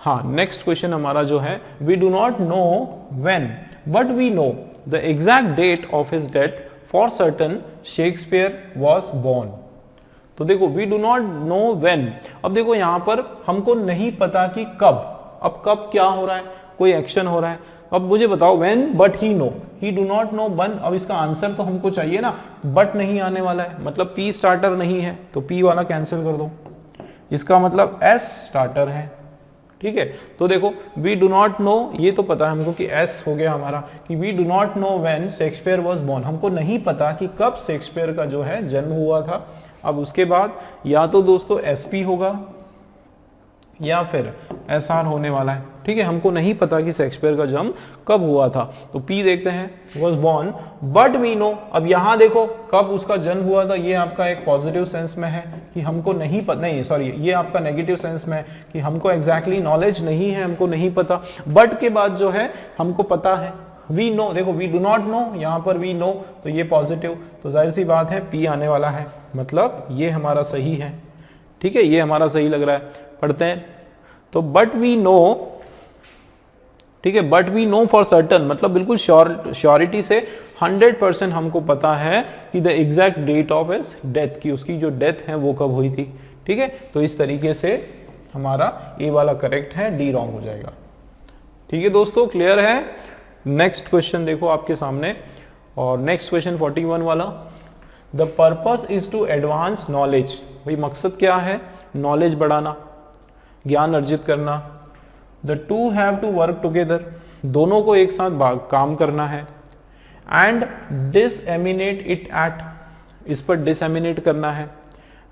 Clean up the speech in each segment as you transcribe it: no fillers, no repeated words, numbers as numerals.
हाँ, next question हमारा जो है, we do not know when but we know the exact date of his death for certain Shakespeare was born. तो देखो, we do not know when, अब देखो यहां पर हमको नहीं पता कि कब, अब कब क्या हो रहा है, कोई एक्शन हो रहा है, अब मुझे बताओ when but he know, he do not know one, अब इसका आंसर तो हमको चाहिए ना, बट नहीं आने वाला है, मतलब पी स्टार्टर नहीं है, तो पी वाला कैंसिल कर दो, इसका मतलब एस स्टार्टर है, ठीक है। तो देखो, वी डू नॉट नो, ये तो पता है हमको कि एस हो गया हमारा, कि we do not know when Shakespeare was born, हमको नहीं पता कि कब शेक्सपियर का जो है जन्म हुआ था। अब उसके बाद या तो दोस्तों एसपी होगा या फिर एसआर होने वाला है, ठीक है, हमको नहीं पता कि शेक्सपियर का जन्म कब हुआ था, तो पी देखते हैं, was born but we know. अब यहां देखो कब उसका जन्म हुआ था, ये आपका एक पॉजिटिव सेंस में है कि हमको नहीं पता, नहीं सॉरी, ये आपका नेगेटिव सेंस में है कि हमको एग्जैक्टली नॉलेज नहीं है, हमको नहीं पता, बट के बाद जो है हमको पता है, वी नो, देखो वी डू नॉट नो, यहां पर वी नो, तो ये पॉजिटिव, तो जाहिर सी बात है पी आने वाला है, मतलब ये हमारा सही है, ठीक है, ये हमारा सही लग रहा है। पढ़ते हैं, तो बट वी नो, ठीक है, but we know for certain, मतलब बिल्कुल श्योरिटी से 100% हमको पता है कि the exact date of his death, की उसकी जो डेथ है वो कब हुई थी, ठीक है। तो इस तरीके से हमारा ए वाला करेक्ट है, डी रॉन्ग हो जाएगा, ठीक है दोस्तों, क्लियर है। नेक्स्ट क्वेश्चन देखो आपके सामने, और नेक्स्ट क्वेश्चन 41 वाला, the purpose is to advance knowledge, भाई मकसद क्या है, नॉलेज बढ़ाना, ज्ञान अर्जित करना। The two have to work together, दोनों को एक साथ काम करना है। एंड डिसएमिनेट इट एट, इस पर डिसएमिनेट करना है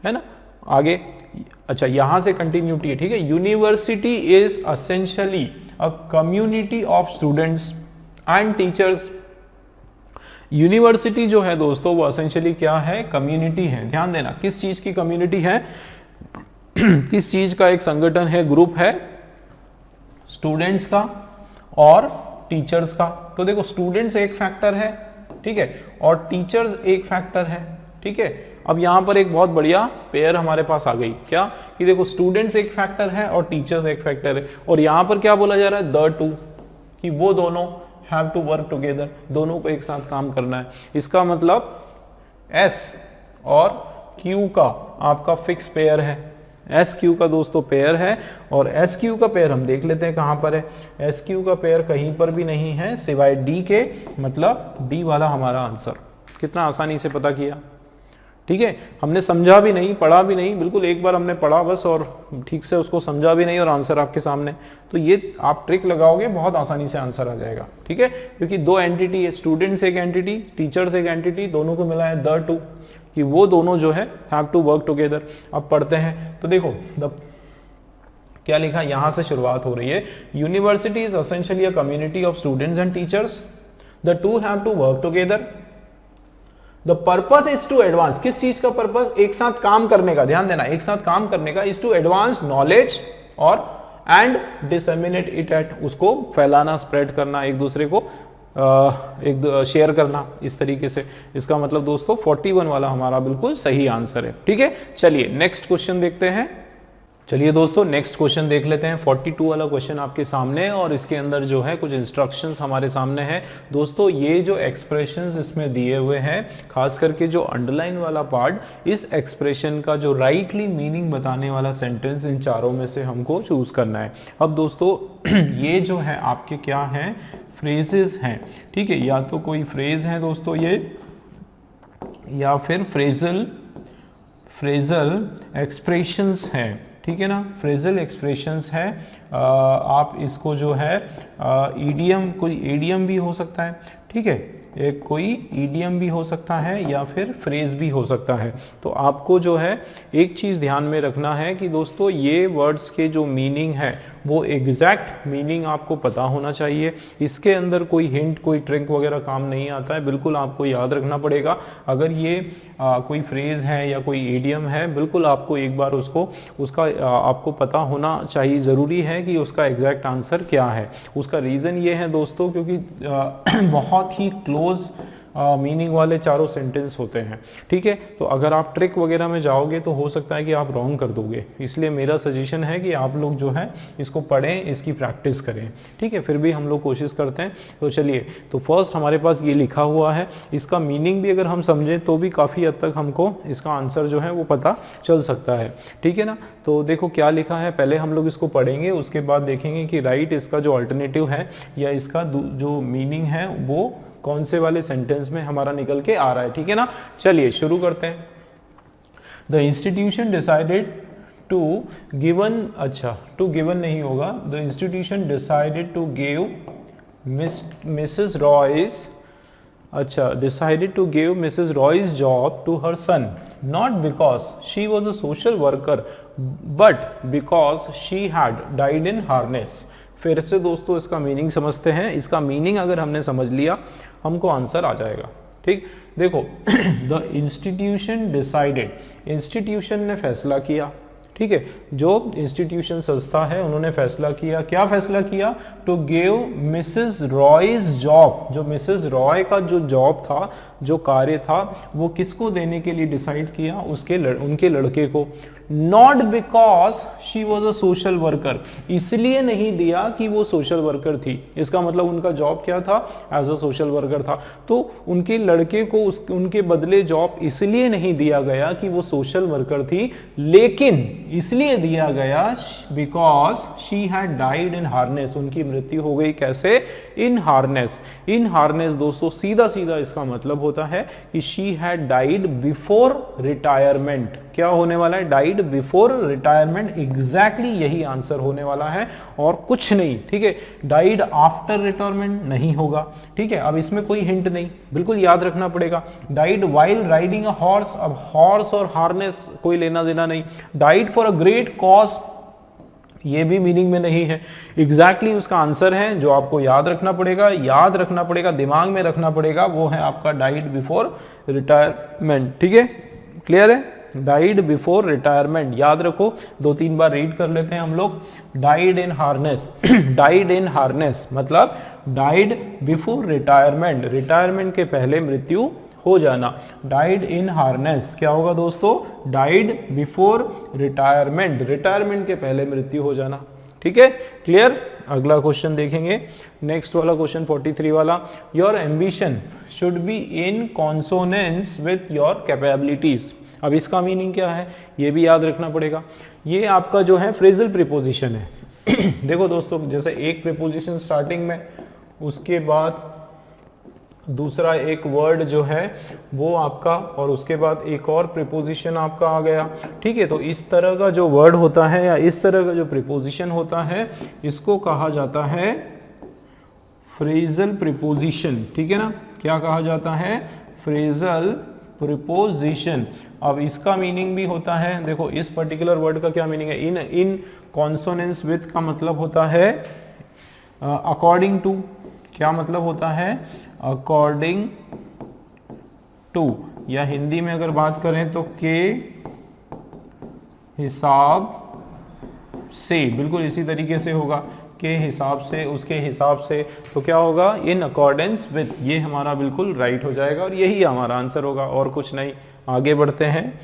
ना। आगे अच्छा, यहां से कंटिन्यूटी है, ठीक है। University is essentially a community of students and teachers. University जो है दोस्तों वो एसेंशियली क्या है, कम्युनिटी है, ध्यान देना, किस चीज की कम्युनिटी है किस चीज का एक संगठन है, ग्रुप है, स्टूडेंट्स का और टीचर्स का। तो देखो स्टूडेंट्स एक फैक्टर है, ठीक है, और टीचर्स एक फैक्टर है, ठीक है। अब यहां पर एक बहुत बढ़िया पेयर हमारे पास आ गई, क्या कि देखो स्टूडेंट्स एक फैक्टर है और टीचर्स एक फैक्टर है, और यहां पर क्या बोला जा रहा है, द टू, कि वो दोनों हैव टू वर्क टुगेदर, दोनों को एक साथ काम करना है। इसका मतलब एस और क्यू का आपका फिक्स पेयर है, एस क्यू का दोस्तों पेयर है, और एस क्यू का पेयर हम देख लेते हैं कहां पर है। एस क्यू का पेयर कहीं पर भी नहीं है सिवाय डी के, मतलब डी वाला हमारा आंसर। कितना आसानी से पता किया, ठीक है, हमने समझा भी नहीं, पढ़ा भी नहीं, बिल्कुल एक बार हमने पढ़ा बस और ठीक से उसको समझा भी नहीं, और आंसर आपके सामने। तो ये आप ट्रिक लगाओगे बहुत आसानी से आंसर आ जाएगा, ठीक है, क्योंकि दो एंटिटी है, स्टूडेंट्स एक एंटिटी, टीचर्स एक एंटिटी, दोनों को मिला है द टू, कि वो दोनों जो है हैव टू वर्क टुगेदर। अब पढ़ते हैं, तो देखो क्या लिखा, यहां से शुरुआत हो रही है, university is essentially a community of students and teachers, the two have to work together, the purpose is to advance, किस चीज का पर्पस, एक साथ काम करने का, ध्यान देना, एक साथ काम करने का, इज टू एडवांस नॉलेज, और एंड डिसएमिनेट इट एट, उसको फैलाना, स्प्रेड करना, एक दूसरे को एक शेयर करना, इस तरीके से। इसका मतलब दोस्तों 41 वाला हमारा बिल्कुल सही आंसर है, ठीक है। चलिए नेक्स्ट क्वेश्चन देखते हैं, चलिए दोस्तों नेक्स्ट क्वेश्चन देख लेते हैं। 42 वाला क्वेश्चन आपके सामने, और इसके अंदर जो है कुछ इंस्ट्रक्शंस हमारे सामने हैं दोस्तों। ये जो एक्सप्रेशंस इसमें दिए हुए हैं, खास करके जो अंडरलाइन वाला पार्ट, इस एक्सप्रेशन का जो राइटली मीनिंग बताने वाला सेंटेंस इन चारों में से हमको चूज करना है। अब दोस्तों ये जो है आपके क्या है, फ्रेजेस हैं, ठीक है, या तो कोई फ्रेज है दोस्तों ये, या फिर फ्रेजल एक्सप्रेशंस हैं, ठीक है ना, फ्रेजल एक्सप्रेशंस है। आप इसको जो है ईडियम, कोई ईडियम भी हो सकता है, ठीक है, एक कोई ईडियम भी हो सकता है या फिर फ्रेज भी हो सकता है। तो आपको जो है एक चीज ध्यान में रखना है कि दोस्तों ये वर्ड्स के जो मीनिंग है वो एग्जैक्ट मीनिंग आपको पता होना चाहिए। इसके अंदर कोई हिंट, कोई ट्रिक वगैरह काम नहीं आता है, बिल्कुल आपको याद रखना पड़ेगा। अगर ये कोई फ्रेज है या कोई इडियम है, बिल्कुल आपको एक बार उसका आपको पता होना चाहिए, ज़रूरी है कि उसका एग्जैक्ट आंसर क्या है। उसका रीज़न ये है दोस्तों, क्योंकि बहुत ही क्लोज मीनिंग वाले चारों सेंटेंस होते हैं, ठीक है। तो अगर आप ट्रिक वगैरह में जाओगे तो हो सकता है कि आप रॉन्ग कर दोगे, इसलिए मेरा सजेशन है कि आप लोग जो है इसको पढ़ें, इसकी प्रैक्टिस करें, ठीक है। फिर भी हम लोग कोशिश करते हैं। तो चलिए, तो फर्स्ट हमारे पास ये लिखा हुआ है, इसका मीनिंग भी अगर हम समझें तो भी काफ़ी हद तक हमको इसका आंसर जो है वो पता चल सकता है, ठीक है ना। तो देखो क्या लिखा है, पहले हम लोग इसको पढ़ेंगे, उसके बाद देखेंगे कि राइट इसका जो अल्टरनेटिव है या इसका जो मीनिंग है वो कौन से वाले सेंटेंस में हमारा निकल के आ रहा है, ठीक है ना। चलिए शुरू करते हैं। The institution decided to given, अच्छा टू गिवन नहीं होगा, the institution decided to give Mrs Royce, अच्छा decided to give Mrs Royce job to her son, not because she was a social worker but because she had died in harness. फिर से दोस्तों इसका meaning समझते हैं। इसका meaning अगर हमने समझ लिया हमको आंसर आ जाएगा, ठीक। देखो द इंस्टीट्यूशन डिसाइडेड, इंस्टीट्यूशन ने फैसला किया, ठीक है। जो इंस्टीट्यूशन संस्था है उन्होंने फैसला किया, क्या फैसला किया, टू गिव मिसेस रॉयज जॉब, जो मिसेस रॉय का जो जॉब था, जो कार्य था, वो किसको देने के लिए डिसाइड किया, उनके लड़के को। Not because she was a social worker, इसलिए नहीं दिया कि वो सोशल वर्कर थी, इसका मतलब उनका जॉब क्या था, एज अ सोशल वर्कर था। तो उनके लड़के को उनके बदले जॉब इसलिए नहीं दिया गया कि वो सोशल वर्कर थी, लेकिन इसलिए दिया गया because she had died in harness, उनकी मृत्यु हो गई कैसे, इन हार्नेस। इन हार्नेस दोस्तों सीधा सीधा इसका मतलब होता है कि she had died before retirement. क्या होने वाला है, डाइड बिफोर रिटायरमेंट, एग्जैक्टली यही आंसर होने वाला है और कुछ नहीं, ठीक है। डाइड आफ्टर रिटायरमेंट नहीं होगा, ठीक है। अब इसमें कोई हिंट नहीं, बिल्कुल याद रखना पड़ेगा। Died while riding a horse, अब हॉर्स और हार्नेस कोई लेना देना नहीं। Died for a great cause, ये भी मीनिंग में नहीं है। एग्जैक्टली उसका आंसर है जो आपको याद रखना पड़ेगा, दिमाग में रखना पड़ेगा, वो है आपका डाइड बिफोर रिटायरमेंट, ठीक है। क्लियर है, डाइड बिफोर रिटायरमेंट याद रखो, 2-3 बार रीड कर लेते हैं हम लोग। Died in harness died in harness मतलब डाइड बिफोर रिटायरमेंट, रिटायरमेंट के पहले मृत्यु हो जाना। डाइड इन हार्नेस क्या होगा दोस्तों, डाइड बिफोर रिटायरमेंट, रिटायरमेंट के पहले मृत्यु हो जाना, ठीक है। क्लियर, अगला क्वेश्चन देखेंगे, नेक्स्ट वाला क्वेश्चन 43 वाला। Your ambition should be in consonance with your capabilities. अब इसका मीनिंग क्या है ये भी याद रखना पड़ेगा। ये आपका जो है फ्रेजल प्रीपोजिशन है देखो दोस्तों, जैसे एक प्रीपोजिशन स्टार्टिंग में, उसके बाद दूसरा एक वर्ड जो है वो आपका, और उसके बाद एक और प्रीपोजिशन आपका आ गया, ठीक है। तो इस तरह का जो वर्ड होता है या इस तरह का जो प्रीपोजिशन होता है, इसको कहा जाता है फ्रेजल प्रीपोजिशन, ठीक है ना। क्या कहा जाता है, फ्रेजल प्रीपोजिशन। अब इसका मीनिंग भी होता है, देखो इस पर्टिकुलर वर्ड का क्या मीनिंग है, इन कॉन्सोनेंस विथ का मतलब होता है अकॉर्डिंग टू। क्या मतलब होता है, अकॉर्डिंग टू, या हिंदी में अगर बात करें तो के हिसाब से, बिल्कुल इसी तरीके से होगा, के हिसाब से, उसके हिसाब से। तो क्या होगा, इन अकॉर्डेंस विथ, ये हमारा बिल्कुल राइट हो जाएगा और यही हमारा आंसर होगा, और कुछ नहीं। आगे बढ़ते हैं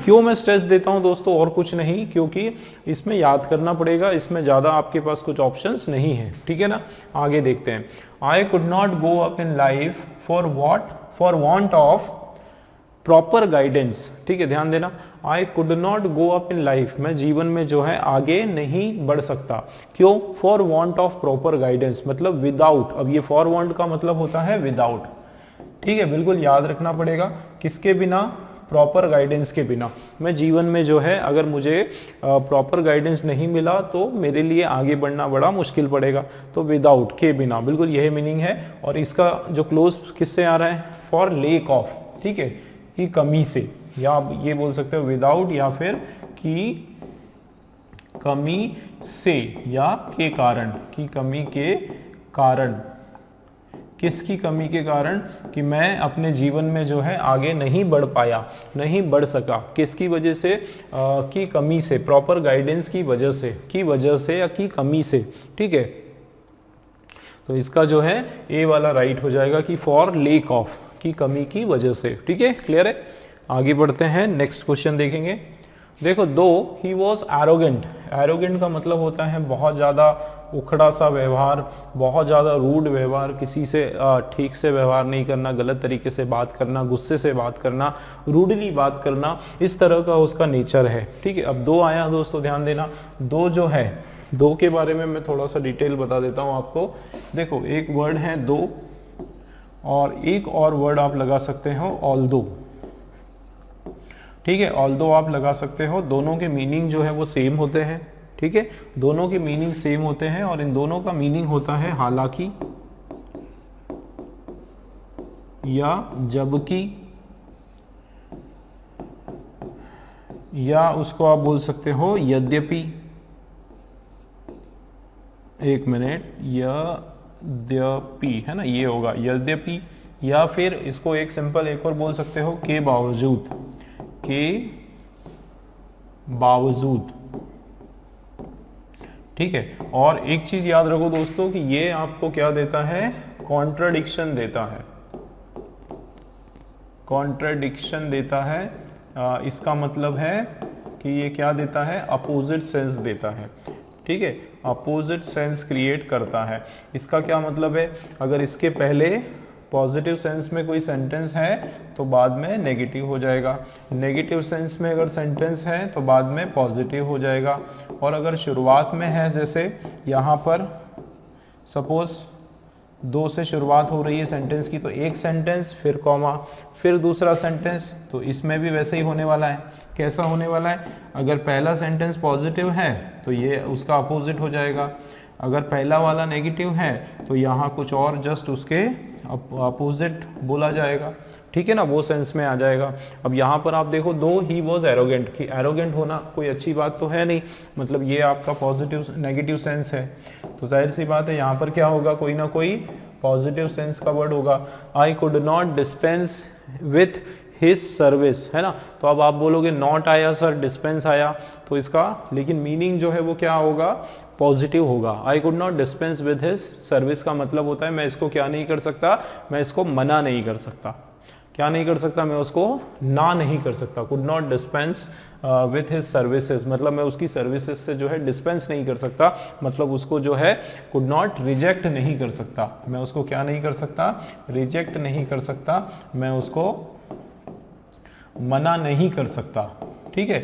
क्यों मैं स्ट्रेस देता हूं दोस्तों, और कुछ नहीं, क्योंकि इसमें याद करना पड़ेगा, इसमें ज्यादा आपके पास कुछ ऑप्शंस नहीं है, ठीक है ना। आगे देखते हैं। I could not go up in life for want of proper guidance, ठीक है, ध्यान देना। I could not go up in life, मैं जीवन में जो है आगे नहीं बढ़ सकता, क्यों, for want of proper guidance मतलब विदाउट। अब ये फॉर वांट का मतलब होता है विदाउट, ठीक है, बिल्कुल याद रखना पड़ेगा। किसके बिना, प्रॉपर गाइडेंस के बिना। मैं जीवन में जो है अगर मुझे प्रॉपर गाइडेंस नहीं मिला तो मेरे लिए आगे बढ़ना बड़ा मुश्किल पड़ेगा। तो विदाउट, के बिना, बिल्कुल यही मीनिंग है। और इसका जो क्लोज किससे आ रहा है, फॉर लेक ऑफ, ठीक है, की कमी से, या आप ये बोल सकते हो विदाउट, या फिर की कमी से, या के कारण, की कमी के कारण। किसकी कमी के कारण, कि मैं अपने जीवन में जो है आगे नहीं बढ़ पाया, नहीं बढ़ सका, किसकी वजह से, की कमी से, प्रॉपर गाइडेंस की वजह से, या की कमी से, ठीक है। तो इसका जो है ए वाला राइट हो जाएगा कि फॉर लेक ऑफ, की कमी की वजह से। ठीक है, क्लियर है। आगे बढ़ते हैं, नेक्स्ट क्वेश्चन देखेंगे। देखो, दो ही वॉज एरोगेंट, एरोगेंट का मतलब होता है बहुत ज़्यादा उखड़ा सा व्यवहार, बहुत ज़्यादा रूड व्यवहार, किसी से ठीक से व्यवहार नहीं करना, गलत तरीके से बात करना, गुस्से से बात करना, रूडली बात करना, इस तरह का उसका नेचर है। ठीक है, अब दो आया दोस्तों, ध्यान देना। दो जो है, दो के बारे में मैं थोड़ा सा डिटेल बता देता हूँ आपको। देखो, एक वर्ड है दो और एक और वर्ड आप लगा सकते हो ऑल्दो। ठीक है, ऑल्दो आप लगा सकते हो, दोनों के मीनिंग जो है वो सेम होते हैं। ठीक है, दोनों के मीनिंग सेम होते हैं और इन दोनों का मीनिंग होता है हालांकि या जबकि, या उसको आप बोल सकते हो यद्यपि। एक मिनट, यद्यपि है ना, ये होगा यद्यपि, या फिर इसको एक सिंपल एक और बोल सकते हो के बावजूद, के बावजूद। ठीक है, और एक चीज याद रखो दोस्तों कि ये आपको क्या देता है, कॉन्ट्राडिक्शन देता है, कॉन्ट्राडिक्शन देता है। इसका मतलब है कि ये क्या देता है, अपोजिट सेंस देता है। ठीक है, अपोजिट सेंस क्रिएट करता है। इसका क्या मतलब है, अगर इसके पहले पॉजिटिव सेंस में कोई सेंटेंस है तो बाद में नेगेटिव हो जाएगा, नेगेटिव सेंस में अगर सेंटेंस है तो बाद में पॉजिटिव हो जाएगा, और अगर शुरुआत में है, जैसे यहाँ पर सपोज दो से शुरुआत हो रही है सेंटेंस की, तो एक सेंटेंस फिर कॉमा फिर दूसरा सेंटेंस, तो इसमें भी वैसे ही होने वाला है। कैसा होने वाला है, अगर पहला सेंटेंस पॉजिटिव है तो ये उसका अपोजिट हो जाएगा, अगर पहला वाला नेगेटिव है तो यहाँ कुछ और जस्ट उसके अपोजिट बोला जाएगा। ठीक है ना, वो सेंस में आ जाएगा। अब यहाँ पर आप देखो, दो ही वॉज एरोगेंट, कि एरोगेंट होना कोई अच्छी बात तो है नहीं, मतलब ये आपका पॉजिटिव नेगेटिव सेंस है, तो जाहिर सी बात है यहाँ पर क्या होगा, कोई ना कोई पॉजिटिव सेंस का वर्ड होगा। I could not dispense with his service, है ना, तो अब आप बोलोगे नॉट आया सर, डिस्पेंस आया, तो इसका लेकिन मीनिंग जो है वो क्या होगा, पॉजिटिव होगा। I could not dispense with his service का मतलब होता है मैं इसको क्या नहीं कर सकता, मैं इसको मना नहीं कर सकता। क्या नहीं कर सकता, मैं उसको ना नहीं कर सकता। Could not dispense with his services, मतलब मैं उसकी सर्विसेज से जो है डिस्पेंस नहीं कर सकता, मतलब उसको जो है कुड नॉट रिजेक्ट नहीं कर सकता, मैं उसको क्या नहीं कर सकता, रिजेक्ट नहीं कर सकता, मैं उसको मना नहीं कर सकता। ठीक है,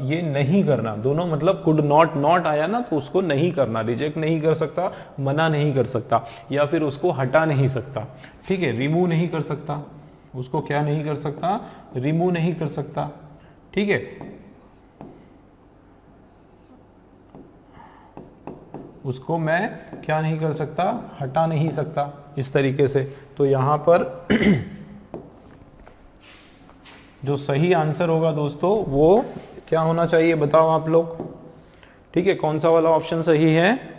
ये नहीं करना, दोनों मतलब कुड नॉट, नॉट आया ना तो उसको नहीं करना, रिजेक्ट नहीं कर सकता, मना नहीं कर सकता, या फिर उसको हटा नहीं सकता। ठीक है, रिमूव नहीं कर सकता, उसको क्या नहीं कर सकता, रिमूव नहीं कर सकता। ठीक है, उसको मैं क्या नहीं कर सकता, हटा नहीं सकता, इस तरीके से। तो यहां पर जो सही आंसर होगा दोस्तों वो क्या होना चाहिए, बताओ आप लोग। ठीक है, कौन सा वाला ऑप्शन सही है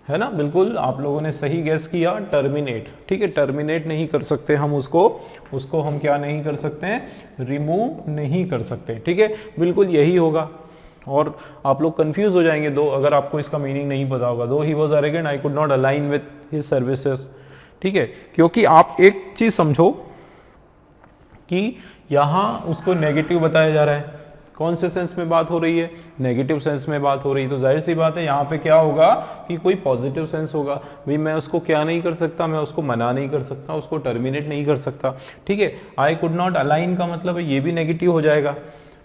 ना, बिल्कुल आप लोगों ने सही गेस किया, टर्मिनेट। ठीक है, टर्मिनेट नहीं कर सकते हम उसको हम क्या नहीं कर सकते हैं, रिमूव नहीं कर सकते। ठीक है, बिल्कुल यही होगा, और आप लोग कंफ्यूज हो जाएंगे दो, अगर आपको इसका मीनिंग नहीं पता होगा। दो he was arrogant, I could not align with his services. ठीक है, क्योंकि आप एक चीज समझो कि यहां उसको नेगेटिव बताया जा रहा है, कौन से सेंस में बात हो रही है, नेगेटिव सेंस में बात हो रही है, तो जाहिर सी बात है यहाँ पे क्या होगा कि कोई पॉजिटिव सेंस होगा। भाई मैं उसको क्या नहीं कर सकता, मैं उसको मना नहीं कर सकता, उसको टर्मिनेट नहीं कर सकता। ठीक है, आई कुड नॉट अलाइन का मतलब है ये भी नेगेटिव हो जाएगा।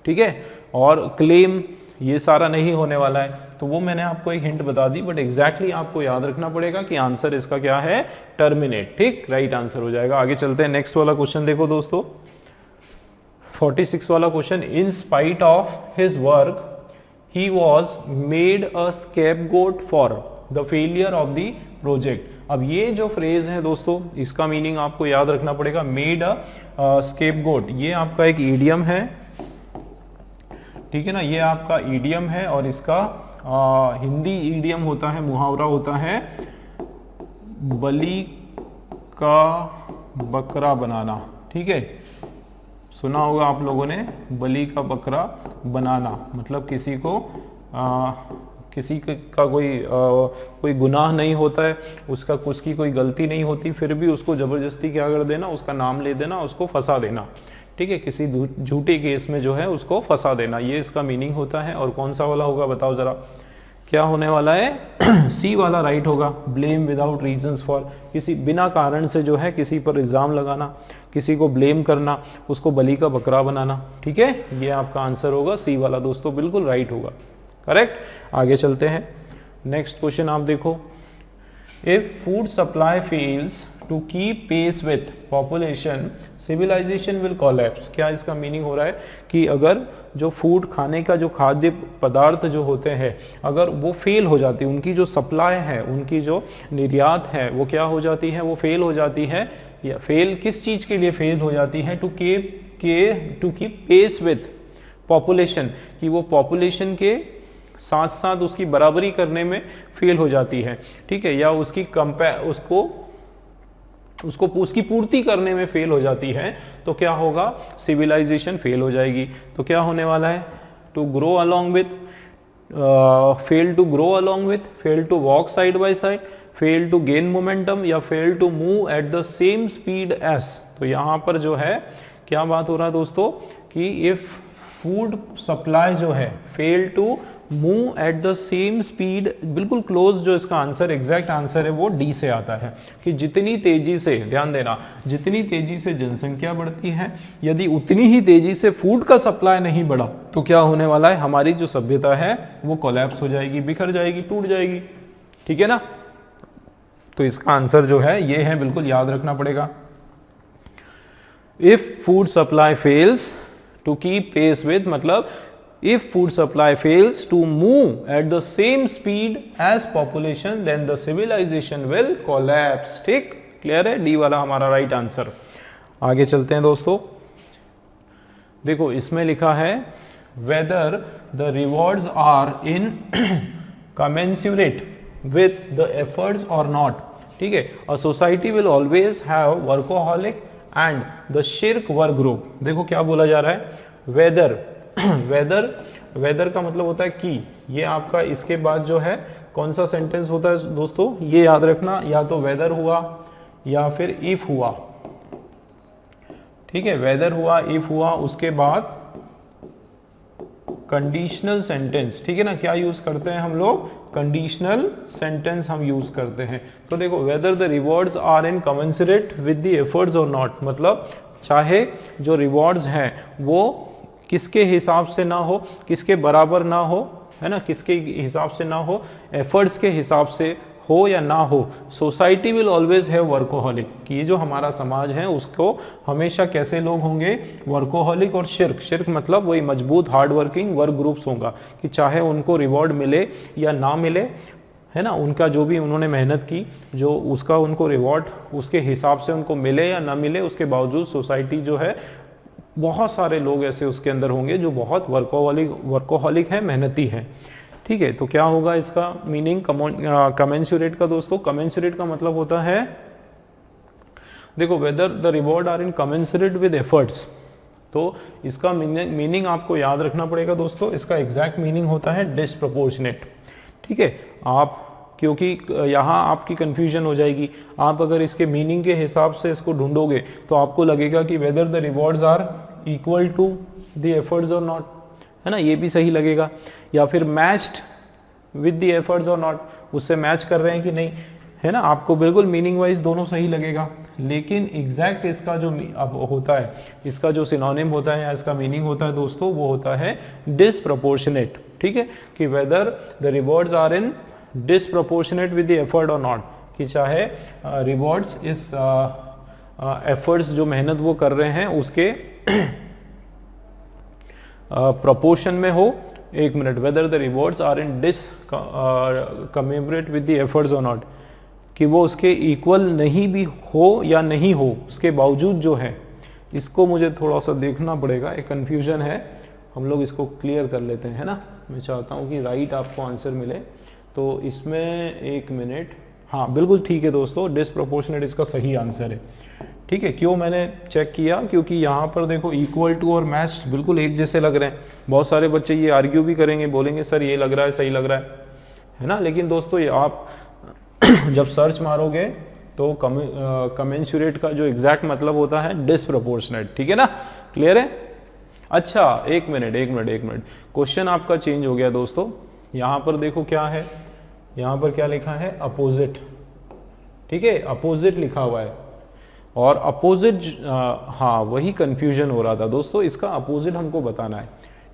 ठीक है, और क्लेम ये सारा नहीं होने वाला है, तो वो मैंने आपको एक हिंट बता दी, बट एग्जैक्टली आपको याद रखना पड़ेगा कि आंसर इसका क्या है, टर्मिनेट। ठीक, राइट आंसर हो जाएगा। आगे चलते हैं, नेक्स्ट वाला क्वेश्चन देखो दोस्तों, 46 वाला question. In spite of his work he was made a scapegoat for the failure of the project. अब ये जो फ्रेज है दोस्तों, इसका मीनिंग आपको याद रखना पड़ेगा, मेड अ स्केपगोट, ये आपका एक ईडियम है। ठीक है ना, ये आपका ईडियम है, और इसका हिंदी ईडियम होता है, मुहावरा होता है, बलि का बकरा बनाना। ठीक है, सुना होगा आप लोगों ने, बलि का बकरा बनाना, मतलब किसी को किसी का कोई गुनाह नहीं होता है, उसकी कोई गलती नहीं होती, फिर भी उसको जबरदस्ती क्या कर देना, उसका नाम ले देना, उसको फंसा देना, ठीक है, किसी झूठे केस में जो है उसको फंसा देना, ये इसका मीनिंग होता है। और कौन सा वाला होगा बताओ जरा, क्या होने वाला है? सी वाला राइट होगा। ब्लेम विदाउट रीजंस फॉर, किसी बिना कारण से जो है किसी पर इल्जाम लगाना, किसी को ब्लेम करना, उसको बलि का बकरा बनाना, ठीक है, ये आपका आंसर होगा सी वाला दोस्तों, बिल्कुल राइट होगा, करेक्ट। आगे चलते हैं, नेक्स्ट क्वेश्चन आप देखो, if food supply fails to keep pace with population civilisation will collapse. क्या इसका मीनिंग हो रहा है कि अगर जो फूड खाने का जो खाद्य पदार्थ जो होते हैं अगर वो फेल हो जाती है, उनकी जो सप्लाई है, उनकी जो निर्यात है वो क्या हो जाती है, वो फेल हो जाती है, या फेल किस चीज के लिए फेल हो जाती है? To keep pace with population, कि वो पॉपुलेशन के साथ साथ उसकी बराबरी करने में फेल हो जाती है, ठीक है, या उसकी पूर्ति करने में फेल हो जाती है, तो क्या होगा? सिविलाइजेशन फेल हो जाएगी। तो क्या होने वाला है? To grow along with, fail to grow along with, fail to walk side by side, fail to gain momentum, या fail to move at the same speed as. तो यहां पर जो है क्या बात हो रहा है दोस्तों कि इफ फूड सप्लाई जो है fail to move at the same speed, बिल्कुल क्लोज जो इसका आंसर एग्जैक्ट आंसर है वो डी से आता है, कि जितनी तेजी से, ध्यान देना, जितनी तेजी से जनसंख्या बढ़ती है, यदि उतनी ही तेजी से फूड का सप्लाई नहीं बढ़ा तो क्या होने वाला है? हमारी जो सभ्यता है वो कोलैप्स हो जाएगी, बिखर जाएगी, टूट जाएगी, ठीक है ना। तो इसका आंसर जो है ये है, बिल्कुल याद रखना पड़ेगा। If food supply fails to keep pace with, मतलब if food supply fails to move at the same speed as population then the civilization will collapse। ठीक, क्लियर है? डी वाला हमारा राइट आंसर। आगे चलते हैं दोस्तों, देखो इसमें लिखा है whether the rewards are in commensurate with the efforts or not। ठीक है, a society will always have workaholic and the shirk work group। देखो क्या बोला जा रहा है, वेदर का मतलब होता है कि, ये आपका इसके बाद जो है कौन सा सेंटेंस होता है दोस्तों, ये याद रखना, या तो वेदर हुआ या फिर इफ हुआ, ठीक है, वेदर हुआ, इफ हुआ, उसके बाद कंडीशनल सेंटेंस, ठीक है ना। क्या यूज करते हैं हम लोग? कंडीशनल सेंटेंस हम यूज करते हैं। तो देखो whether the rewards are incommensurate with the efforts or not, मतलब चाहे जो रिवॉर्ड्स हैं वो किसके हिसाब से ना हो, किसके बराबर ना हो, है ना, किसके हिसाब से ना हो, एफर्ट्स के हिसाब से हो या ना हो, society will always have workaholic, कि ये जो हमारा समाज है उसको हमेशा कैसे लोग होंगे? वर्कोहॉलिक और शिर्क मतलब वही मजबूत हार्ड वर्किंग वर्क ग्रुप्स होगा, कि चाहे उनको रिवॉर्ड मिले या ना मिले, है ना, उनका जो भी उन्होंने मेहनत की, जो उसका उनको रिवॉर्ड उसके हिसाब से उनको मिले या ना मिले, उसके बावजूद सोसाइटी जो है बहुत सारे लोग ऐसे उसके अंदर होंगे जो बहुत वर्कोहॉलिक है, मेहनती है, ठीक है। तो क्या होगा इसका मीनिंग कमेंसुरेट का दोस्तों? कमेंसुरेट का मतलब होता है, देखो whether the reward are incommensurate with efforts, तो इसका मीनिंग आपको याद रखना पड़ेगा दोस्तों। इसका एग्जैक्ट मीनिंग होता है डिस्प्रपोर्शनेट, ठीक है। आप, क्योंकि यहाँ आपकी कंफ्यूजन हो जाएगी, आप अगर इसके मीनिंग के हिसाब से इसको ढूंढोगे तो आपको लगेगा कि whether the rewards are equal to the efforts or not, है ना, ये भी सही लगेगा, या फिर matched with the efforts or not, उससे मैच कर रहे हैं कि नहीं, है ना, आपको बिल्कुल मीनिंग वाइज दोनों सही लगेगा। लेकिन एग्जैक्ट इसका जो अब होता है, इसका जो सिनोनिम होता है या इसका मीनिंग होता है दोस्तों, वो होता है डिसप्रपोर्शनेट, ठीक है, कि whether the rewards are in disproportionate with the effort or not, कि चाहे रिवॉर्ड्स इस एफर्ट्स जो मेहनत वो कर रहे हैं उसके प्रोपोर्शन में हो। एक minute, whether the rewards are in commemorate with the efforts or not, कि वो उसके इक्वल नहीं भी हो या नहीं हो, उसके बावजूद जो है, इसको मुझे थोड़ा सा देखना पड़ेगा, एक कंफ्यूजन है, हम लोग इसको क्लियर कर लेते हैं, है ना। मैं चाहता हूँ कि राइट आपको आंसर मिले, तो इसमें एक मिनट, हाँ बिल्कुल ठीक है दोस्तों, डिसप्रोपोर्शनेट इसका सही आंसर है, ठीक है। क्यों मैंने चेक किया? क्योंकि यहाँ पर देखो इक्वल टू और मैच्ड बिल्कुल एक जैसे लग रहे हैं। बहुत सारे बच्चे ये आर्ग्यू भी करेंगे, बोलेंगे सर ये लग रहा है, सही लग रहा है, है ना। लेकिन दोस्तों ये आप जब सर्च मारोगे तो कमेंसुरेट का जो एग्जैक्ट मतलब होता है डिसप्रोपोर्शनेट, ठीक है ना, क्लियर है। अच्छा एक मिनट, क्वेश्चन आपका चेंज हो गया दोस्तों। यहां पर देखो क्या है, यहां पर क्या लिखा है, अपोजिट, ठीक है, अपोजिट लिखा हुआ है और अपोजिट, हाँ वही कंफ्यूजन हो रहा था दोस्तों, इसका अपोजिट हमको बताना है,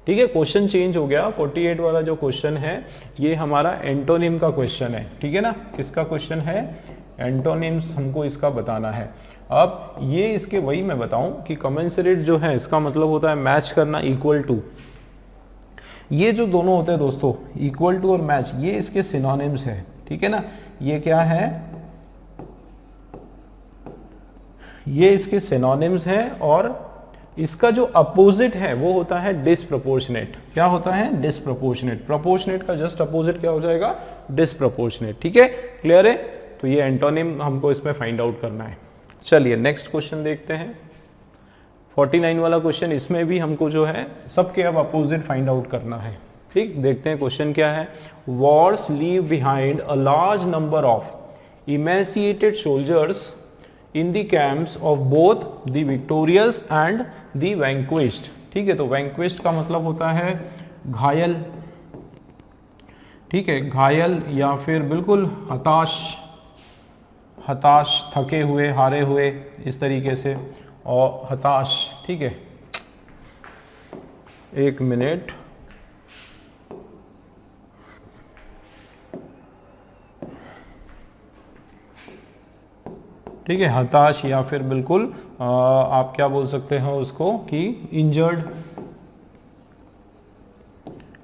ठीक है। क्वेश्चन चेंज हो गया, 48 वाला जो क्वेश्चन है ये हमारा एंटोनिम का क्वेश्चन है, ठीक है ना। किसका क्वेश्चन है, एंटोनिम्स हमको इसका बताना है। अब ये इसके वही मैं बताऊं कि कमेंसरेट जो है इसका मतलब होता है मैच करना, इक्वल टू, ये जो दोनों होते हैं दोस्तों, इक्वल टू और मैच, ये इसके सिनोनिम्स है, ठीक है ना। ये क्या है, ये इसके सिनोनिम्स है और इसका जो अपोजिट है वो होता है डिसप्रोपोर्शनेट। क्या होता है, डिसप्रोपोर्शनेट। प्रोपोर्शनेट का जस्ट अपोजिट क्या हो जाएगा, डिसप्रोपोर्शनेट, ठीक है, क्लियर है। तो ये एंटोनिम हमको इसमें फाइंड आउट करना है। चलिए नेक्स्ट क्वेश्चन देखते हैं, 49 वाला क्वेश्चन। इसमें भी हमको जो है सबके अब अपोजिट फाइंड आउट करना है, ठीक। देखते हैं क्वेश्चन क्या है। Wars leave behind a large number of emaciated soldiers in the camps of both the victorious and the vanquished, ठीक है। तो vanquished का मतलब होता है घायल, ठीक है, घायल या फिर बिल्कुल हताश, थके हुए, हारे हुए, इस तरीके से, और हताश, ठीक है। एक मिनट, ठीक है, हताश या फिर बिल्कुल आप क्या बोल सकते हो उसको कि इंजर्ड,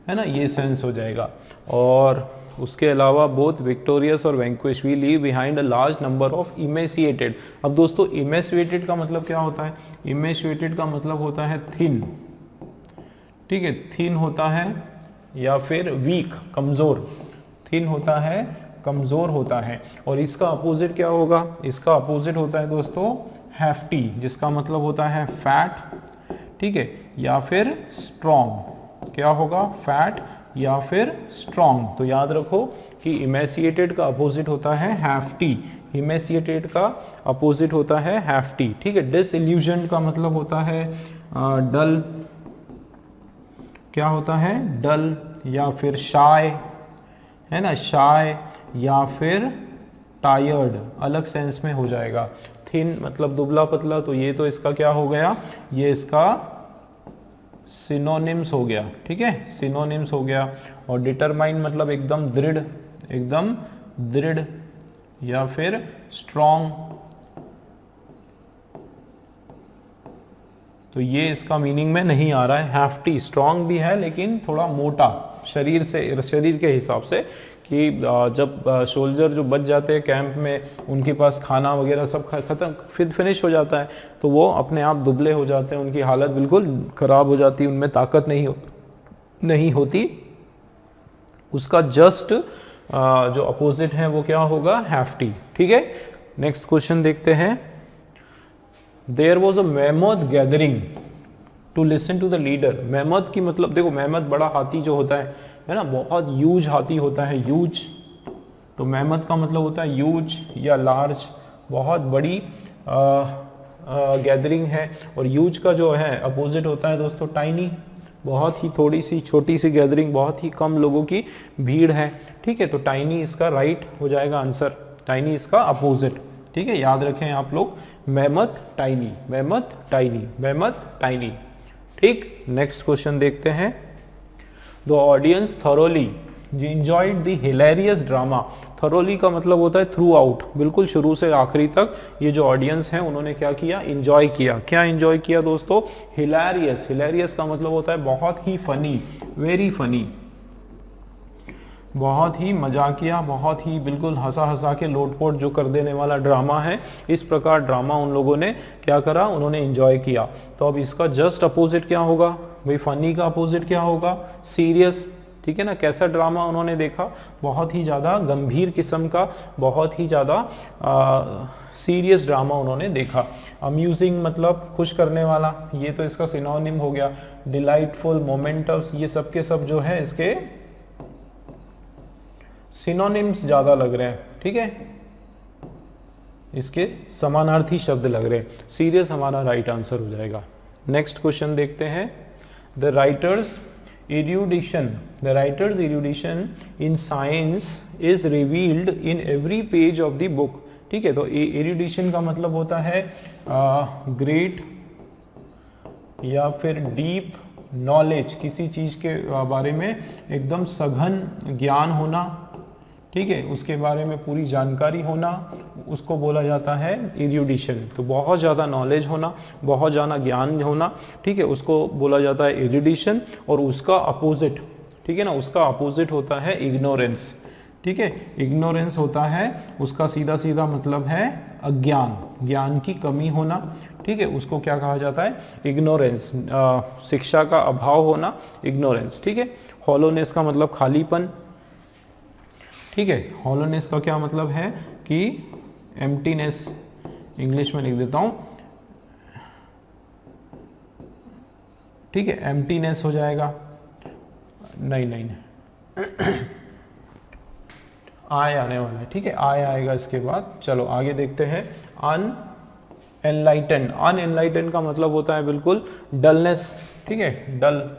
है ना, ये सेंस हो जाएगा। और उसके अलावा बोथ विक्टोरियस और vanquished we leave behind a large number of emaciated. अब दोस्तों इमेसिएटेड का मतलब क्या होता है, इमेसिएटेड का मतलब होता है थिन, ठीक है, थिन होता है या फिर वीक, कमजोर, थिन होता है, कमजोर होता है। और इसका अपोजिट क्या होगा, इसका अपोजिट होता है दोस्तों हैफ्टी, जिसका मतलब होता है फैट, ठीक है, या फिर स्ट्रॉन्ग। क्या होगा, फैट या फिर स्ट्रॉन्ग। तो याद रखो कि इमेसिएटेड का अपोजिट होता है हैफ्टी, इमेसिएटेड का अपोजिट होता है हैफ्टी, ठीक है। डिसइल्यूजन का मतलब होता है डल, क्या होता है, डल या फिर शाय, है ना, शाय या फिर टायर्ड, अलग सेंस में हो जाएगा। थिन मतलब दुबला पतला, तो ये तो इसका क्या हो गया, ये इसका सिनोनिम्स हो गया, ठीक है, सिनोनिम्स हो गया। और डिटरमाइन मतलब एकदम दृढ़, एकदम दृढ़ या फिर स्ट्रॉन्ग, तो ये इसका मीनिंग में नहीं आ रहा है। हैफ्टी स्ट्रॉन्ग भी है लेकिन थोड़ा मोटा शरीर से, शरीर के हिसाब से, कि जब सोल्जर जो बच जाते हैं कैंप में, उनके पास खाना वगैरह सब खत्म, फिर फिनिश हो जाता है, तो वो अपने आप दुबले हो जाते हैं, उनकी हालत बिल्कुल खराब हो जाती है, उनमें ताकत नहीं होती। उसका जस्ट जो अपोजिट है वो क्या होगा, हैफ्टी, ठीक है। नेक्स्ट क्वेश्चन देखते हैं। There was a mammoth gathering to listen to the leader. Mammoth की मतलब देखो, मैमथ बड़ा हाथी जो होता है ना, बहुत यूज हाथी होता है, यूज। तो मैमथ का मतलब होता है यूज या लार्ज, बहुत बड़ी गैदरिंग है। और यूज का जो है अपोजिट होता है दोस्तों टाइनी, बहुत ही थोड़ी सी छोटी सी गैदरिंग, बहुत ही कम लोगों की भीड़ है, ठीक है। तो टाइनी इसका राइट हो जाएगा आंसर, टाइनी इसका अपोजिट, ठीक है। याद रखें आप लोग, mammoth tiny, mammoth tiny, mammoth tiny, ठीक। नेक्स्ट क्वेश्चन देखते हैं। The audience thoroughly enjoyed the hilarious drama. Thoroughly का मतलब होता है थ्रू आउट, बिल्कुल शुरू से आखिरी तक ये जो ऑडियंस है उन्होंने क्या किया, एंजॉय किया। क्या एंजॉय किया दोस्तों, हिलेरियस। हिलेरियस का मतलब होता है बहुत ही फनी, वेरी फनी, बहुत ही मजाकिया, बहुत ही बिल्कुल हंसा के लोटपोट जो कर देने वाला ड्रामा है। इस प्रकार ड्रामा उन लोगों ने क्या करा, उन्होंने एंजॉय किया। तो अब इसका जस्ट अपोजिट क्या होगा भाई, फनी का अपोजिट क्या होगा, सीरियस, ठीक है ना। कैसा ड्रामा उन्होंने देखा, बहुत ही ज्यादा गंभीर किस्म का, बहुत ही ज्यादा सीरियस ड्रामा उन्होंने देखा। अम्यूजिंग मतलब खुश करने वाला, ये तो इसका सिनोनिम हो गया। डिलाइटफुल, मोमेंटस, ये सब के सब जो है इसके सिनोनिम्स ज्यादा लग रहे हैं, ठीक है, इसके समानार्थी शब्द लग रहे हैं। सीरियस हमारा राइट आंसर हो जाएगा। नेक्स्ट क्वेश्चन देखते हैं। The writers erudition in science is revealed in every page of the book। ठीक है, तो erudition का मतलब होता है ग्रेट या फिर डीप नॉलेज, किसी चीज के बारे में एकदम सघन ज्ञान होना, ठीक है, उसके बारे में पूरी जानकारी होना, उसको बोला जाता है एरुडिशन। तो बहुत ज़्यादा नॉलेज होना, बहुत ज़्यादा ज्ञान होना, ठीक है, उसको बोला जाता है एरुडिशन। और उसका अपोजिट, ठीक है ना, उसका अपोजिट होता है इग्नोरेंस। ठीक है, इग्नोरेंस होता है, उसका सीधा सीधा मतलब है अज्ञान, ज्ञान की कमी होना। ठीक है, उसको क्या कहा जाता है? इग्नोरेंस। शिक्षा का अभाव होना, इग्नोरेंस। ठीक है, हॉलोनेस का मतलब खालीपन। ठीक है, हॉलोनेस का क्या मतलब है कि एम्प्टीनेस, इंग्लिश में लिख देता हूं, ठीक है, एम्प्टीनेस हो जाएगा। नहीं आय आने वाला है, ठीक है, आय आएगा इसके बाद। चलो आगे देखते हैं। अनएनलाइटेंड, अनएनलाइटेंड का मतलब होता है बिल्कुल डलनेस। ठीक है, डल,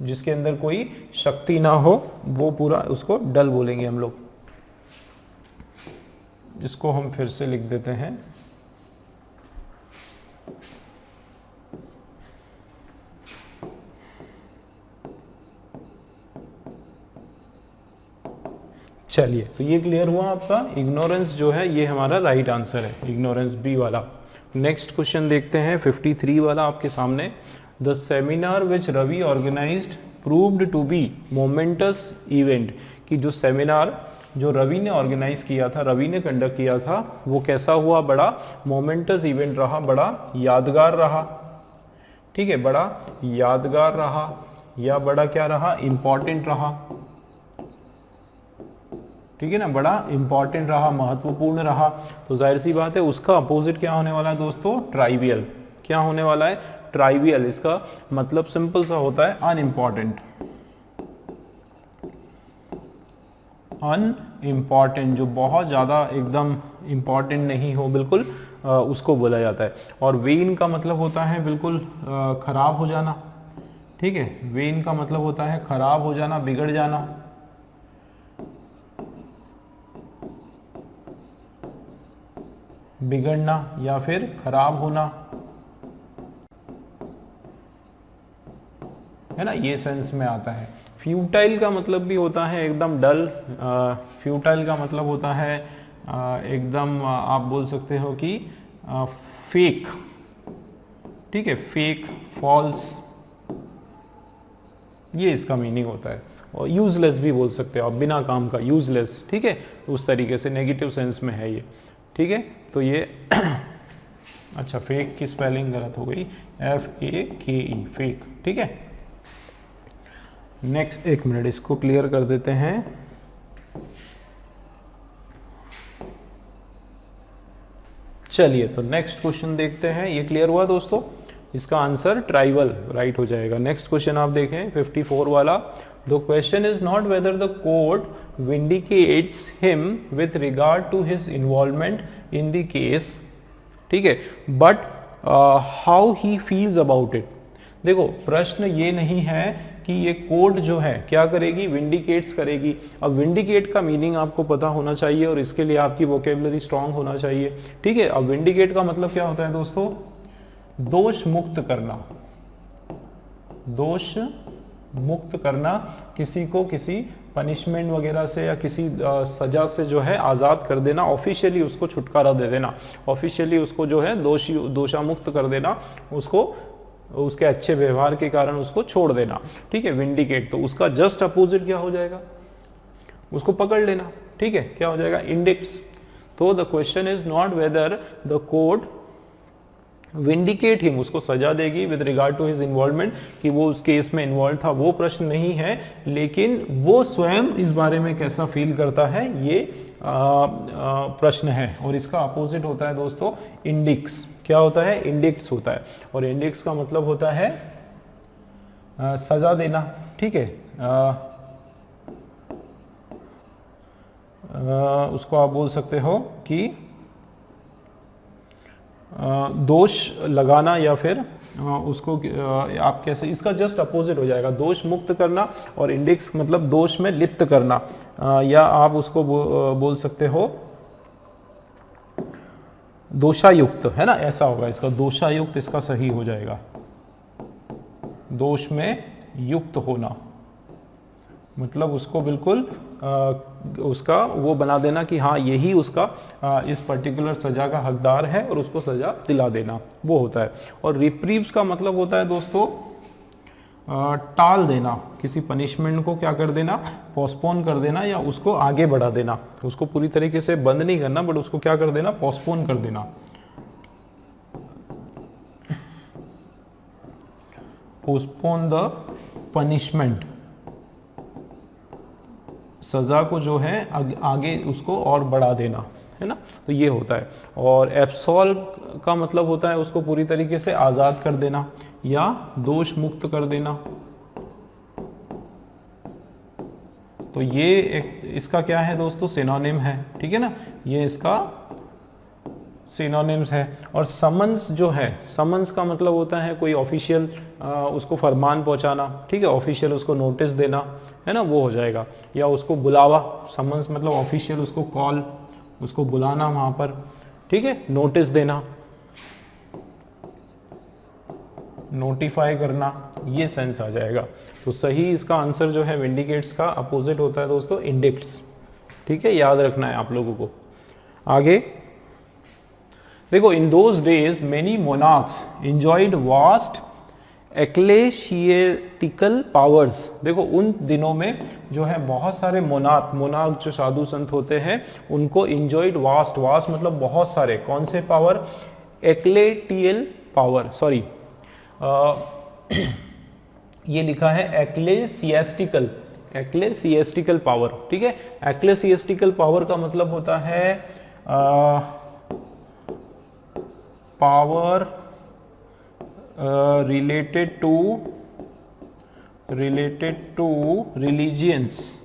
जिसके अंदर कोई शक्ति ना हो, वो पूरा उसको डल बोलेंगे हम लोग। इसको हम फिर से लिख देते हैं। चलिए, तो ये क्लियर हुआ आपका। इग्नोरेंस जो है ये हमारा राइट आंसर है, इग्नोरेंस बी वाला। नेक्स्ट क्वेश्चन देखते हैं 53 वाला आपके सामने। The seminar which Ravi organised proved to be momentous event. कि जो सेमिनार जो रवि ने ऑर्गेनाइज किया था, रवि ने कंडक्ट किया था, वो कैसा हुआ? बड़ा मोमेंटस इवेंट रहा, बड़ा यादगार रहा। ठीक है, बड़ा यादगार रहा, या बड़ा क्या रहा? इंपॉर्टेंट रहा। ठीक है ना, बड़ा इंपॉर्टेंट रहा, महत्वपूर्ण रहा। तो जाहिर सी बात है उसका अपोजिट क्या होने वाला है दोस्तों? ट्राइवियल। क्या होने वाला है? ट्राइवियल। इसका मतलब सिंपल सा होता है अनइम्पॉर्टेंट। अनइम्पॉर्टेंट, जो बहुत ज्यादा एकदम इंपॉर्टेंट नहीं हो बिल्कुल, उसको बोला जाता है। और वेन का मतलब होता है बिल्कुल खराब हो जाना। ठीक है, वेन का मतलब होता है खराब हो जाना, बिगड़ जाना। बिगड़ना या फिर खराब होना, है ना, ये सेंस में आता है। फ्यूटाइल का मतलब भी होता है एकदम डल। फ्यूटाइल का मतलब होता है एकदम आप बोल सकते हो कि फेक। ठीक है, फेक, फॉल्स, ये इसका मीनिंग होता है। और यूजलेस भी बोल सकते हो आप, बिना काम का, यूजलेस। ठीक है, उस तरीके से नेगेटिव सेंस में है ये। ठीक है, तो ये अच्छा, फेक की स्पेलिंग गलत हो गई, FAKE, फेक। ठीक है, नेक्स्ट, एक मिनट इसको क्लियर कर देते हैं। चलिए, तो नेक्स्ट क्वेश्चन देखते हैं। ये क्लियर हुआ दोस्तों? इसका आंसर ट्राइवल राइट हो जाएगा। नेक्स्ट क्वेश्चन आप देखें 54 वाला। The question is not whether the court vindicates him with regard to his involvement in the case, ठीक है, but how he feels about it। देखो, प्रश्न ये नहीं है कि ये कोर्ट जो है क्या करेगी? विंडिकेट्स करेगी। अब विंडिकेट का मीनिंग आपको पता होना चाहिए और इसके लिए आपकी वोकेबलरी स्ट्रांग होना चाहिए। ठीक है, अब विंडिकेट का मतलब क्या होता है दोस्तों? दोष मुक्त करना। दोष मुक्त करना, किसी को किसी पनिशमेंट वगैरह से या किसी सजा से जो है आज़ाद कर देना, ऑफिशियली उसको छुटकारा दे देना, ऑफिशियली उसको जो है दोषामुक्त कर देना, उसको उसके अच्छे व्यवहार के कारण उसको छोड़ देना। ठीक है, विंडिकेट। तो उसका जस्ट अपोजिट क्या हो जाएगा? उसको पकड़ लेना। ठीक है, क्या हो जाएगा? इंडिक्ट्स। तो the question is not whether the court vindicate him, उसको सजा देगी with regard to his involvement, कि वो उस केस में इन्वॉल्व था, वो प्रश्न नहीं है, लेकिन वो स्वयं इस बारे में कैसा फील करता है, ये प्रश्न है। और इसका अपोजिट होता है दोस्तों इंडिक्स। क्या होता है? इंडिक्ट्स होता है। और इंडिक्स का मतलब होता है सजा देना। ठीक है, उसको आप बोल सकते हो कि दोष लगाना, या फिर उसको आप कैसे, इसका जस्ट अपोजिट हो जाएगा, दोष मुक्त करना, और इंडेक्स मतलब दोष में लिप्त करना, या आप उसको बोल सकते हो दोषायुक्त, है ना, ऐसा होगा इसका, दोषायुक्त इसका सही हो जाएगा, दोष में युक्त होना, मतलब उसको बिल्कुल उसका वो बना देना कि हाँ यही उसका इस पर्टिकुलर सजा का हकदार है और उसको सजा दिला देना, वो होता है। और रिप्रीव्स का मतलब होता है दोस्तों टाल देना, किसी पनिशमेंट को क्या कर देना, पोस्टपोन कर देना, या उसको आगे बढ़ा देना, उसको पूरी तरीके से बंद नहीं करना, बट उसको क्या कर देना, पोस्टपोन कर देना। पोस्टपोन द पनिशमेंट, सजा को जो है आगे उसको और बढ़ा देना, है ना, तो ये होता है। और एब्सॉल्व का मतलब होता है उसको पूरी तरीके से आजाद कर देना या दोष मुक्त कर देना। तो ये एक इसका क्या है दोस्तों, सिनोनिम है, ठीक है ना, ये इसका सिनोनिम्स है। और समन्स जो है, समन्स का मतलब होता है कोई ऑफिशियल उसको फरमान पहुंचाना, ठीक है, ऑफिशियल उसको नोटिस देना, है ना, वो हो जाएगा। या उसको बुलावा, समन्स मतलब ऑफिशियल उसको कॉल, उसको बुलाना वहां पर, ठीक है, नोटिस देना, नोटिफाई करना, ये सेंस आ जाएगा। तो सही इसका आंसर जो है विंडिकेट्स का अपोजिट होता है दोस्तों, इंडिक्ट्स, ठीक है, याद रखना है आप लोगों को। आगे देखो, in those days many monarchs enjoyed vast ecclesiastical powers. देखो उन दिनों में जो है बहुत सारे मोनार्क जो साधु संत होते हैं उनको एंजॉयड वास्ट, वास्ट मतलब बहुत सारे, कौन से पावर, एक्लेटियल पावर, सॉरी ये लिखा है एक्लेसिएस्टिकल, एक्लेसिएस्टिकल पावर, ठीक है। एक्लेसिएस्टिकल पावर का मतलब होता है पावर रिलेटेड टू रिलीजियंस,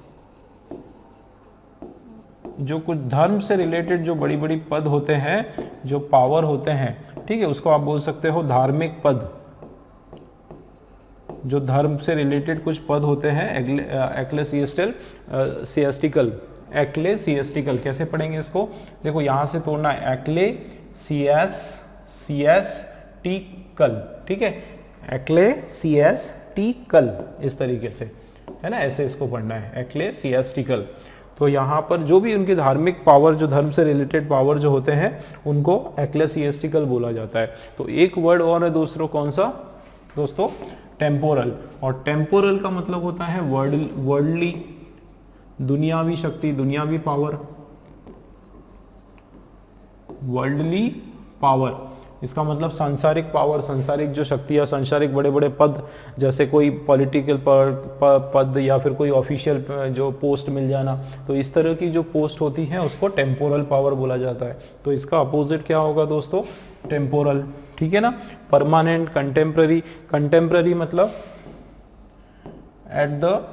जो कुछ धर्म से रिलेटेड जो बड़ी बड़ी पद होते हैं, जो पावर होते हैं, ठीक है, उसको आप बोल सकते हो धार्मिक पद। जो धर्म से रिलेटेड कुछ पद होते हैं एक्लेसिएस्टिकल, कैसे पढ़ेंगे इसको, देखो यहां से तोड़ना है, एक्लेसिएस्टिकल, ठीक है, एक्लेसिएस्टिकल, इस तरीके से, है ना, ऐसे इसको पढ़ना है, एक्लेसिएस्टिकल। तो यहाँ पर जो भी उनकी धार्मिक पावर, जो धर्म से रिलेटेड पावर जो होते हैं, उनको एक्लेसिएस्टिकल बोला जाता है। तो एक वर्ड और है दूसरा, कौन सा दोस्तों, टेम्पोरल। और टेम्पोरल का मतलब होता है वर्ल्डली, दुनियावी शक्ति, दुनियावी पावर, वर्ल्डली पावर, इसका मतलब सांसारिक पावर, सांसारिक जो शक्तियाँ, सांसारिक बड़े बड़े पद, जैसे कोई पॉलिटिकल पद या फिर कोई ऑफिशियल जो पोस्ट मिल जाना, तो इस तरह की जो पोस्ट होती है उसको टेम्पोरल पावर बोला जाता है। तो इसका अपोजिट क्या होगा दोस्तों, टेम्पोरल, ठीक है ना। परमानेंट, कंटेम्प्ररी, कंटेम्प्ररी मतलब एट द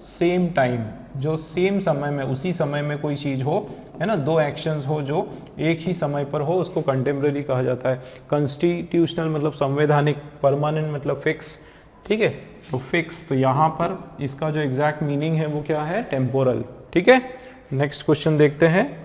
सेम टाइम, जो सेम समय में, उसी समय में कोई चीज हो, है ना, दो एक्शंस हो जो एक ही समय पर हो, उसको कंटेम्प्ररी कहा जाता है। कॉन्स्टिट्यूशनल मतलब संवैधानिक, परमानेंट मतलब फिक्स, ठीक है, तो फिक्स। तो यहाँ पर इसका जो एग्जैक्ट मीनिंग है वो क्या है, टेम्पोरल, ठीक है। नेक्स्ट क्वेश्चन देखते हैं।